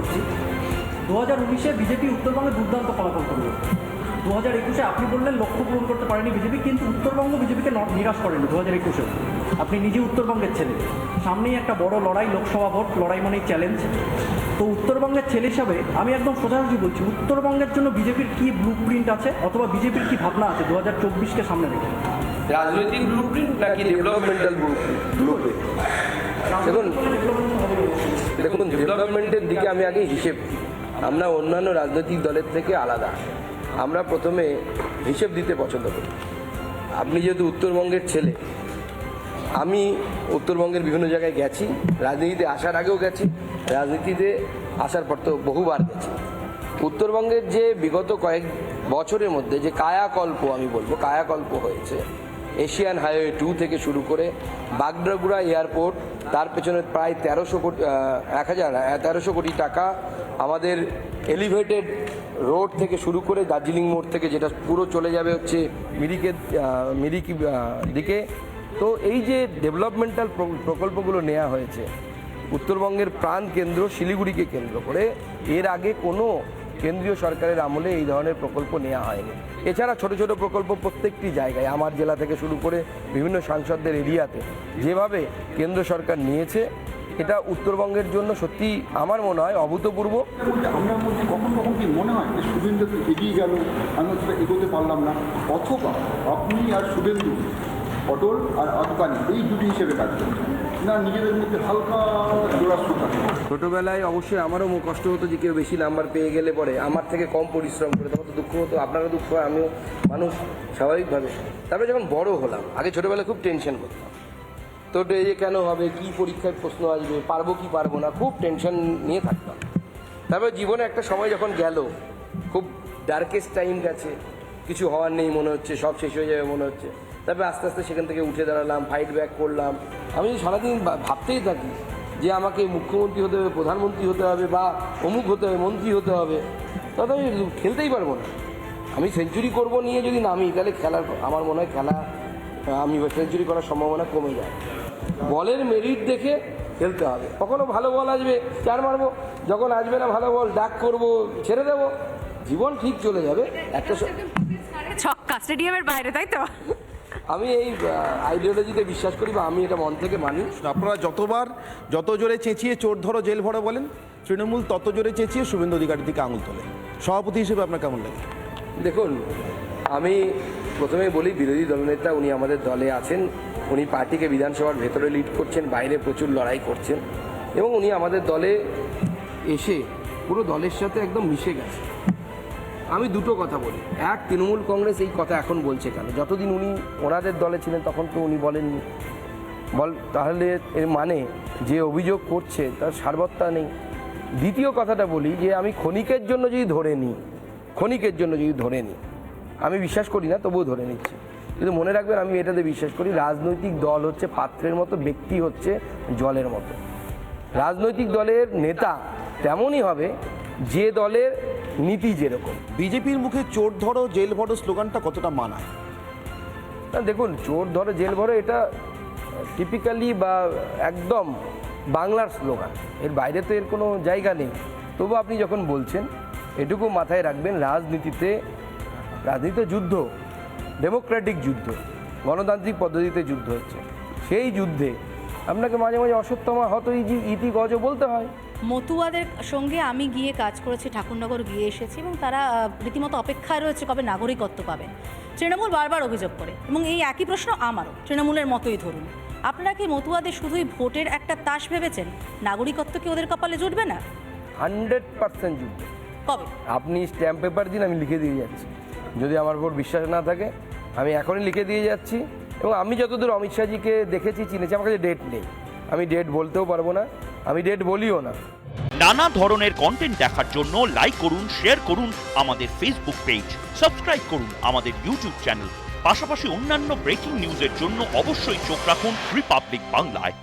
করছি। 2019-এ বিজেপি উত্তরবঙ্গে দুর্দান্ত ফলাফল করল। 2021-এ আপনি বললেন লক্ষ্য পূরণ করতে পারেনি বিজেপি, কিন্তু উত্তরবঙ্গ বিজেপিকে নিরাশ করেনি 2021-এও। আপনি নিজে উত্তরবঙ্গের ছেলে, সামনেই একটা বড় লড়াই, লোকসভা ভোট, লড়াই মানেই চ্যালেঞ্জ। তো উত্তরবঙ্গের ছেলে হিসাবে আমি একদম সোজাসুজি বলছি, উত্তরবঙ্গের জন্য বিজেপির কী ব্লু প্রিন্ট আছে, অথবা বিজেপির কী ভাবনা আছে 2024-কে সামনে রেখে? রাজনৈতিক ব্লু প্রিন্ট নাকি ডেভেলপমেন্টাল ব্লু প্রিন্ট? দেখুন ডেভেলপমেন্টের দিকে আমি আগে হিসেব, আমরা অন্যান্য রাজনৈতিক দলের থেকে আলাদা। আমরা প্রথমে হিসেব দিতে পছন্দ করি। আপনি যেহেতু উত্তরবঙ্গের ছেলে, আমি উত্তরবঙ্গের বিভিন্ন জায়গায় গেছি, রাজনীতিতে আসার আগেও গেছি, রাজনীতিতে আসার পর তো বহুবার গেছি। উত্তরবঙ্গের যে বিগত কয়েক বছরের মধ্যে যে কায়াকল্প, আমি বলবো কায়াকল্প হয়েছে, এশিয়ান হাইওয়ে 2 থেকে শুরু করে বাগডোগরা এয়ারপোর্ট, তার পেছনে প্রায় 1300 কোটি টাকা, আমাদের এলিভেটেড রোড থেকে শুরু করে দার্জিলিং মোড় থেকে যেটা পুরো চলে যাবে হচ্ছে মিরিকি দিকে। তো এই যে ডেভেলপমেন্টাল প্রকল্পগুলো নেওয়া হয়েছে উত্তরবঙ্গের প্রাণ কেন্দ্র শিলিগুড়িকে কেন্দ্র করে, এর আগে কোনো কেন্দ্রীয় সরকারের আমলে এই ধরনের প্রকল্প নেওয়া হয়নি। এছাড়া ছোট ছোট প্রকল্প প্রত্যেকটি জায়গায়, আমার জেলা থেকে শুরু করে বিভিন্ন সাংসদদের এরিয়াতে যেভাবে কেন্দ্র সরকার নিয়েছে, এটা উত্তরবঙ্গের জন্য সত্যি আমার মনে হয় অভূতপূর্ব। আমরা মধ্যে কখন কখন কি মনে হয় যে শুভেন্দু তো এগিয়ে গেল, আমি সেটা এগোতে পারলাম না, অথবা আপনি আর শুভেন্দু, অটল আর আদকানি এই দুটি হিসেবে কাজ করছেন না, নিজেদের মধ্যে হালকা জোড়াসু থাকে? ছোটোবেলায় অবশ্যই আমারও কষ্ট হতো যে কেউ বেশি নাম্বার পেয়ে গেলে পরে আমার থেকে কম পরিশ্রম করে, তখন তো দুঃখ হতো, আপনারও দুঃখ হয়, আমিও মানুষ স্বাভাবিকভাবে। তারপরে যখন বড় হলাম, আগে ছোটোবেলায় খুব টেনশন করতাম, তো এই যে কেন হবে, কি পরীক্ষায় প্রশ্ন আসবে, পারবো কি পারবো না, খুব টেনশন নিয়ে থাকতাম। তারপরে জীবনে একটা সময় যখন গেল, খুব ডার্কেস্ট টাইম গেছে, কিছু হওয়ার নেই মনে হচ্ছে, সব শেষ হয়ে যাবে মনে হচ্ছে, তারপরে আস্তে আস্তে সেখান থেকে উঠে দাঁড়ালাম, ফাইট ব্যাক করলাম। আমি সারাদিন ভাবতেই থাকি যে আমাকে মুখ্যমন্ত্রী হতে হবে, প্রধানমন্ত্রী হতে হবে, বা অমুক হতে হবে, মন্ত্রী হতে হবে, তাহলে আমি খেলতেই পারবো না। আমি সেঞ্চুরি করবো নিয়ে যদি নামি, তাহলে খেলার, আমার মনে হয় খেলা আমি সেঞ্চুরি করার সম্ভাবনা কমে যায়। বলের মেরিট দেখে খেলতে হবে। কখনো ভালো বল আসবে, 4 মারবো, যখন আসবে না ভালো বল, ডাক করবো, ছেড়ে দেবো, জীবন ঠিক চলে যাবে। একটা ছক্কা স্টেডিয়ামের বাইরে, তাই তো? আমি এই আইডিওলজিতে বিশ্বাস করি, বা আমি এটা মন থেকে মানি। আপনারা যত জোরে চেঁচিয়ে চোর ধরো জেল ভরো বলেন, তৃণমূল তত জোরে চেঁচিয়ে শুভেন্দু অধিকারীর দিকে আঙুল তোলে। সভাপতি হিসেবে আপনার কেমন লাগে? দেখুন, আমি প্রথমেই বলি, বিরোধী দলনেতা উনি আমাদের দলে আছেন, উনি পার্টিকে বিধানসভার ভেতরে লিড করছেন, বাইরে প্রচুর লড়াই করছেন, এবং উনি আমাদের দলে এসে পুরো দলের সাথে একদম মিশে গেছে। আমি দুটো কথা বলি, এক, তৃণমূল কংগ্রেস এই কথা এখন বলছে কেন? যতদিন উনি ওনাদের দলে ছিলেন তখন তো উনি বলেননি, তাহলে এর মানে যে অভিযোগ করছে তার সারবত্তা নেই। দ্বিতীয় কথাটা বলি যে আমি ক্ষণিকের জন্য যদি ধরে নিই, আমি বিশ্বাস করি না, তবুও ধরে নিচ্ছি, কিন্তু মনে রাখবেন আমি এটাতে বিশ্বাস করি, রাজনৈতিক দল হচ্ছে পাত্রের মতো, ব্যক্তি হচ্ছে জলের মতো। রাজনৈতিক দলের নেতা তেমনই হবে যে দলের নীতি যেরকম। বিজেপির মুখে চোর ধরো জেল ভরো স্লোগানটা কতটা মানায়? দেখুন, চোর ধরো জেল ভরো এটা টিপিক্যালি বা একদম বাংলার স্লোগান, এর বাইরে তো এর কোনো জায়গা নেই। তবু আপনি যখন বলছেন, এটুকু মাথায় রাখবেন, রাজনীতিতে যুদ্ধ, ডেমোক্রেটিক যুদ্ধ, গণতান্ত্রিক পদ্ধতিতে যুদ্ধ হচ্ছে। সেই যুদ্ধে আপনাকে মাঝে মাঝে অশ্বত্থামা হত ইতি গজ বলতে হয়। মতুয়াদের সঙ্গে আমি গিয়ে কাজ করেছি, ঠাকুরনগর গিয়ে এসেছি, এবং তারা রীতিমতো অপেক্ষায় রয়েছে কবে নাগরিকত্ব পাবেন। তৃণমূল বারবার অভিযোগ করে, এবং এই একই প্রশ্ন আমারও, তৃণমূলের মতোই ধরুন। আপনারা কি মতুয়াদের শুধুই ভোটের একটা তাস ভেবেছেন? নাগরিকত্ব কি ওদের কপালে জুটবে না? 100% যুদ্ধ। কবে? আপনি স্ট্যাম্প পেপার দিন, আমি লিখে দিয়ে যাচ্ছি। যদি আমার উপর বিশ্বাস না থাকে, আমি এখনই লিখে দিয়ে যাচ্ছি। এবং আমি যতদূর অমিত শাহজিকে দেখেছি, চিনেছি, আমার কাছে ডেট নেই, আমি ডেট বলতেও পারবো না, আমি ডেট বলিও না। নানা ধরনের কন্টেন্ট দেখার জন্য লাইক করুন, শেয়ার করুন আমাদের ফেসবুক পেজ, সাবস্ক্রাইব করুন আমাদের ইউটিউব চ্যানেল। পাশাপাশি অন্যান্য ব্রেকিং নিউজের জন্য অবশ্যই চোখ রাখুন রিপাবলিক বাংলায়।